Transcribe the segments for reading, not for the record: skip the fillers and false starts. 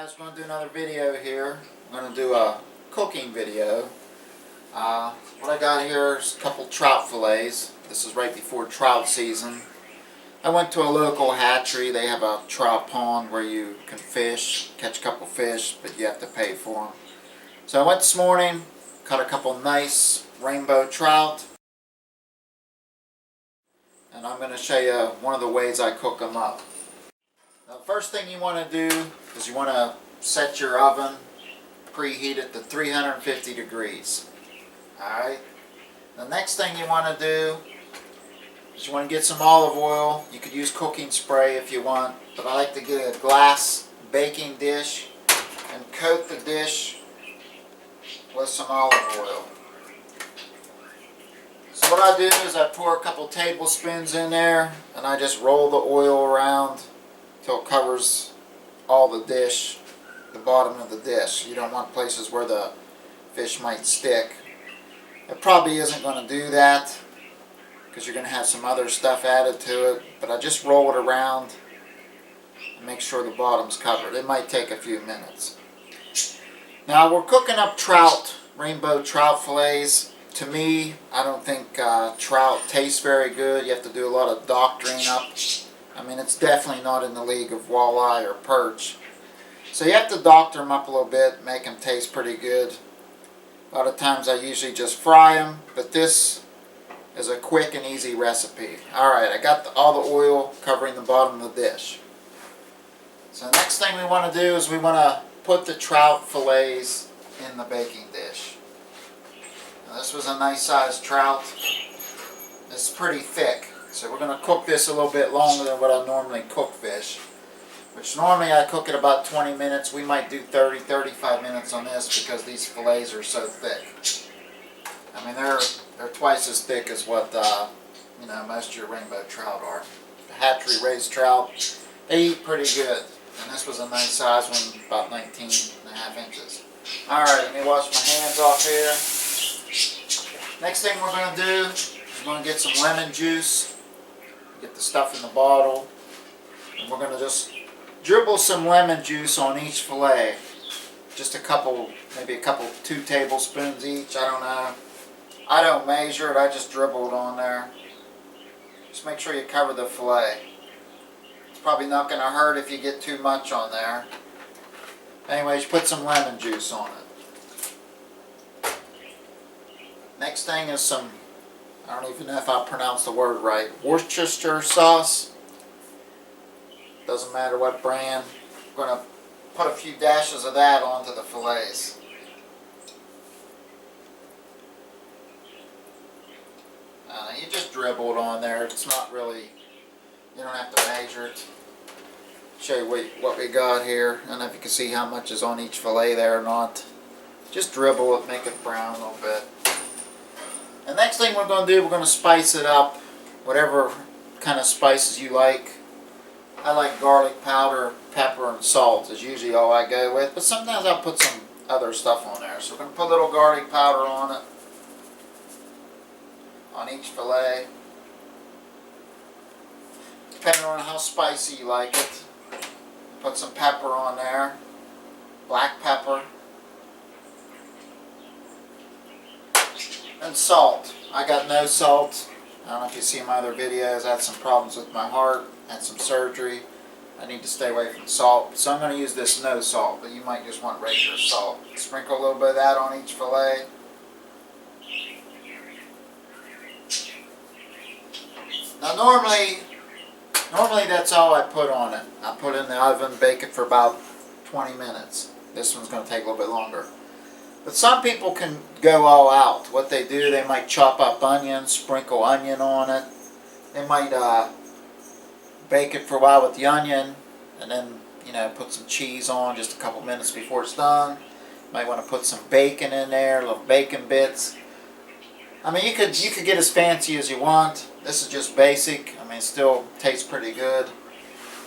guys, we're going to do another video here. I'm going to do a cooking video. What I got here is a couple trout fillets. This is right before trout season. I went to a local hatchery. They have a trout pond where you can fish, catch a couple fish, but you have to pay for them. So I went this morning, caught a couple nice rainbow trout, and I'm going to show you one of the ways I cook them up. Now, the first thing you want to do is you want to set your oven, preheat it to 350 degrees. Alright. The next thing you want to do is you want to get some olive oil. You could use cooking spray if you want, but I like to get a glass baking dish and coat the dish with some olive oil. So what I do is I pour a couple tablespoons in there and I just roll the oil around till it covers all the dish, the bottom of the dish. You don't want places where the fish might stick. It probably isn't going to do that because you're going to have some other stuff added to it, but I just roll it around and make sure the bottom's covered. It might take a few minutes. Now we're cooking up trout, rainbow trout fillets. To me, I don't think trout tastes very good. You have to do a lot of doctoring up. I mean, it's definitely not in the league of walleye or perch. So you have to doctor them up a little bit, make them taste pretty good. A lot of times I usually just fry them, but this is a quick and easy recipe. Alright, I got all the oil covering the bottom of the dish. So the next thing we want to do is we want to put the trout fillets in the baking dish. Now, this was a nice sized trout. It's pretty thick. So we're going to cook this a little bit longer than what I normally cook fish. Which normally I cook it about 20 minutes. We might do 30-35 minutes on this because these fillets are so thick. I mean, they're twice as thick as what most of your rainbow trout are. The hatchery raised trout, they eat pretty good. And this was a nice size one, about 19.5 inches. Alright, let me wash my hands off here. Next thing we're going to do is we're going to get some lemon juice. Get the stuff in the bottle. And we're going to just dribble some lemon juice on each fillet. Just a couple, maybe 2 tablespoons each. I don't know. I don't measure it. I just dribble it on there. Just make sure you cover the fillet. It's probably not going to hurt if you get too much on there. Anyways, put some lemon juice on it. Next thing is some, I don't even know if I pronounced the word right, Worcestershire sauce. Doesn't matter what brand. I'm going to put a few dashes of that onto the fillets. You just dribble it on there. It's not really, you don't have to measure it. Show you what we got here. I don't know if you can see how much is on each fillet there or not. Just dribble it, make it brown a little bit. The next thing we're going to do, we're going to spice it up. Whatever kind of spices you like. I like garlic powder, pepper, and salt is usually all I go with. But sometimes I'll put some other stuff on there. So we're going to put a little garlic powder on it. On each fillet. Depending on how spicy you like it. Put some pepper on there. Black pepper. And salt. I got no salt. I don't know if you see my other videos. I had some problems with my heart. Had some surgery. I need to stay away from salt. So I'm going to use this no salt, but you might just want regular salt. Sprinkle a little bit of that on each fillet. Now normally that's all I put on it. I put it in the oven, bake it for about 20 minutes. This one's going to take a little bit longer. But some people can go all out. What they do, they might chop up onions, sprinkle onion on it. They might bake it for a while with the onion, and then put some cheese on just a couple minutes before it's done. Might want to put some bacon in there, little bacon bits. I mean, you could get as fancy as you want. This is just basic. I mean, it still tastes pretty good.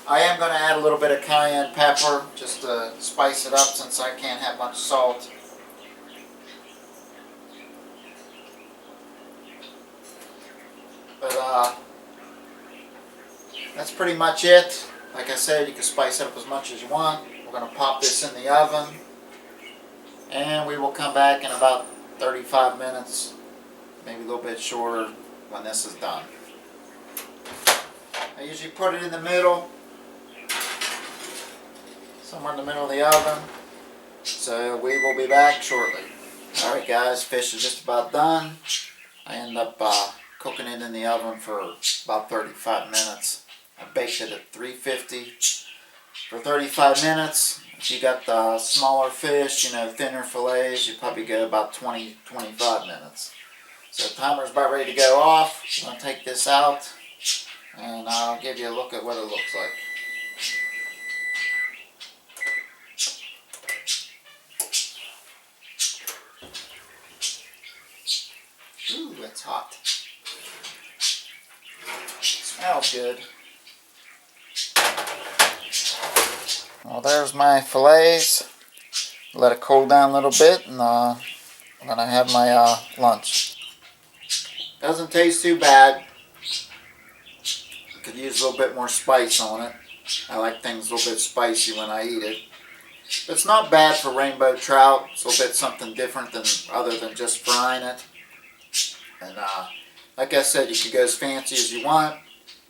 I am going to add a little bit of cayenne pepper just to spice it up since I can't have much salt. But that's pretty much it. Like I said, you can spice it up as much as you want. We're going to pop this in the oven, and we will come back in about 35 minutes, maybe a little bit shorter when this is done. I usually put it in the middle, somewhere in the middle of the oven, so we will be back shortly. Alright guys, fish is just about done. I end up cooking it in the oven for about 35 minutes. I baked it at 350 for 35 minutes. If you got the smaller fish, you know, thinner fillets, you probably go about 20-25 minutes. So the timer's about ready to go off. I'm going to take this out and I'll give you a look at what it looks like. Ooh, that's hot. Smells good. Well, there's my fillets. Let it cool down a little bit, and I'm gonna have my lunch. Doesn't taste too bad. Could use a little bit more spice on it. I like things a little bit spicy when I eat it. But it's not bad for rainbow trout. It's a little bit something different than other than just frying it. And like I said, you could go as fancy as you want.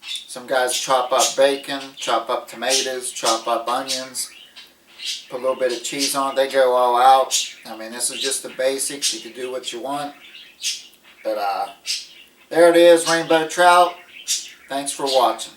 Some guys chop up bacon, chop up tomatoes, chop up onions, put a little bit of cheese on it. They go all out. I mean, this is just the basics. You can do what you want. But there it is, rainbow trout. Thanks for watching.